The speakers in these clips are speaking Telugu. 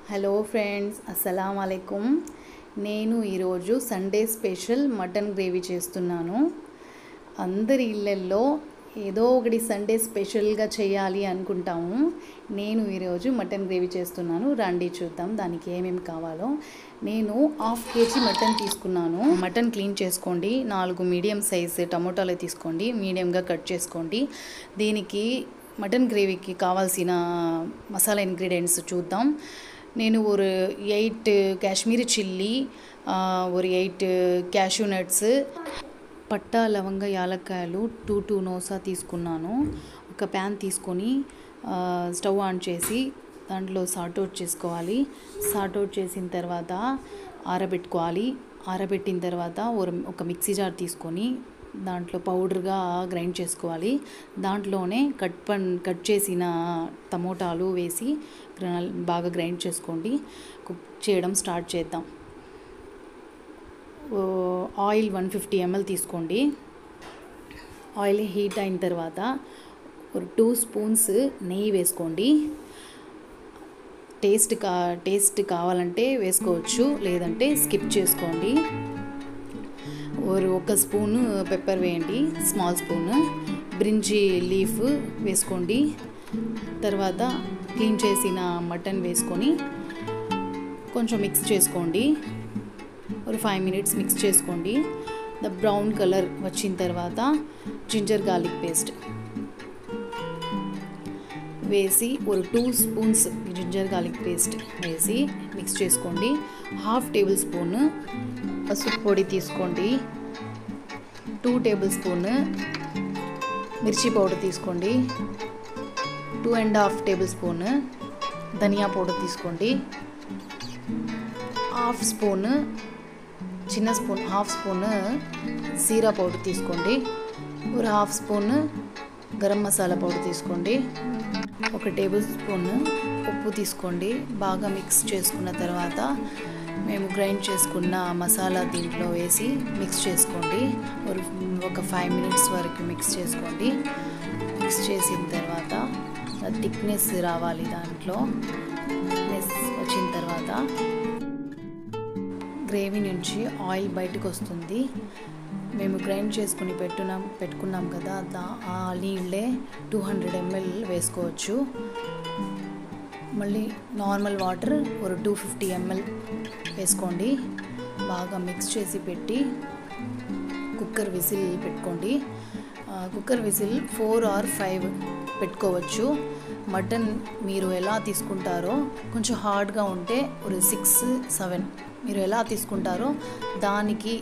హలో ఫ్రెండ్స్, అస్సలాము అలైకుం. నేను ఈరోజు సండే స్పెషల్ మటన్ గ్రేవీ చేస్తున్నాను. అందరి ఇళ్ళల్లో ఏదో ఒకటి సండే స్పెషల్గా చేయాలి అనుకుంటాము. నేను ఈరోజు మటన్ గ్రేవీ చేస్తున్నాను. రండి చూద్దాం దానికి ఏమేమి కావాలో. నేను 1/2 kg మటన్ తీసుకున్నాను. మటన్ క్లీన్ చేసుకోండి. 4 మీడియం సైజు టమోటాలు తీసుకోండి, మీడియంగా కట్ చేసుకోండి. దీనికి మటన్ గ్రేవీకి కావాల్సిన మసాలా ఇంగ్రీడియంట్స్ చూద్దాం. నేను ஒரு 8 కాశ్మీరీ చిల్లీ, ஒரு 8 క్యాష్యూ నట్స్, పట్టా లవంగ యాలక్కాయలు 2 నోసా తీసుకున్నాను. ఒక ప్యాన్ తీసుకొని స్టవ్ ఆన్ చేసి దాంట్లో సార్ట్ అవుట్ చేసుకోవాలి. సార్ట్ అవుట్ చేసిన తర్వాత ఆరబెట్టుకోవాలి. ఆరబెట్టిన తర్వాత ఒక మిక్సీ జార్ తీసుకొని దాంట్లో పౌడర్గా గ్రైండ్ చేసుకోవాలి. దాంట్లోనే కట్ చేసిన టమోటాలు వేసి బాగా గ్రైండ్ చేసుకోండి. కుక్ చేయడం స్టార్ట్ చేద్దాం. ఆయిల్ 150 ml తీసుకోండి. ఆయిల్ హీట్ అయిన తర్వాత ఒక 2 స్పూన్స్ నెయ్యి వేసుకోండి. టేస్ట్ కావాలంటే వేసుకోవచ్చు, లేదంటే స్కిప్ చేసుకోండి. ఒక స్పూను పెప్పర్ వేయండి, స్మాల్ స్పూన్. బ్రింజీ లీఫ్ వేసుకోండి. తర్వాత క్లీన్ చేసిన మటన్ వేసుకొని కొంచెం మిక్స్ చేసుకోండి. ఒక 5 minutes మిక్స్ చేసుకోండి. బ్రౌన్ కలర్ వచ్చిన తర్వాత జింజర్ గార్లిక్ పేస్ట్ వేసి ఒక 2 స్పూన్స్ జింజర్ గార్లిక్ పేస్ట్ వేసి మిక్స్ చేసుకోండి. 1/2 tablespoon పసుపు పొడి తీసుకోండి. 2 tablespoon మిర్చి పౌడర్ తీసుకోండి. 2.5 tablespoon ధనియా పౌడర్ తీసుకోండి. 1/2 స్పూన్ చిన్న స్పూన్ 1/2 స్పూన్ జీరా పౌడర్ తీసుకోండి. ఒక 1/2 స్పూన్ గరం మసాలా పౌడర్ తీసుకోండి. 1 tablespoon ఉప్పు తీసుకోండి. బాగా మిక్స్ చేసుకున్న తర్వాత మేము గ్రైండ్ చేసుకున్న మసాలా దీంట్లో వేసి మిక్స్ చేసుకోండి. ఒక 5 minutes వరకు మిక్స్ చేసుకోండి. మిక్స్ చేసిన తర్వాత థిక్నెస్ రావాలి. దాంట్లో థిక్నెస్ వచ్చిన తర్వాత గ్రేవీ నుంచి ఆయిల్ బయటకు వస్తుంది. మేము గ్రైండ్ చేసుకుని పెట్టుకున్నాం కదా, ఆ నీళ్ళే 200 ml వేసుకోవచ్చు. మళ్ళీ నార్మల్ వాటర్ ఒక 250 ml వేసుకోండి. బాగా మిక్స్ చేసి పెట్టి కుక్కర్ విజిల్ పెట్టుకోండి. కుక్కర్ విజిల్ 4 or 5 పెట్టుకోవచ్చు. మటన్ మీరు ఎలా తీసుకుంటారో, కొంచెం హార్డ్గా ఉంటే ఒక 6-7 మీరు ఎలా తీసుకుంటారో దానికి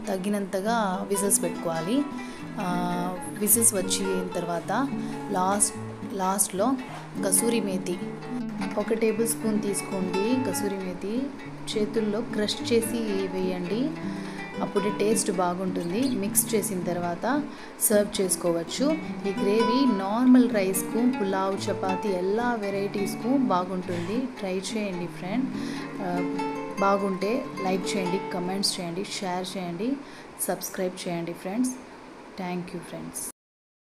తగినంతగా విజిల్స్ పెట్టుకోవాలి. విజిల్స్ వచ్చిన తర్వాత లాస్ట్లో కసూరి మేతి 1 tablespoon తీసుకోండి. కసూరి మేతి చేతుల్లో క్రష్ చేసి వేయండి, అప్పుడే టేస్ట్ బాగుంటుంది. మిక్స్ చేసిన తర్వాత సర్వ్ చేసుకోవచ్చు. ఈ గ్రేవీ నార్మల్ రైస్కు, పులావ్, చపాతీ ఎలా వెరైటీస్కు బాగుంటుంది. ట్రై చేయండి ఫ్రెండ్. బాగుంటే లైక్ చేయండి, కమెంట్స్ చేయండి, షేర్ చేయండి, సబ్స్క్రైబ్ చేయండి ఫ్రెండ్స్. Thank you friends.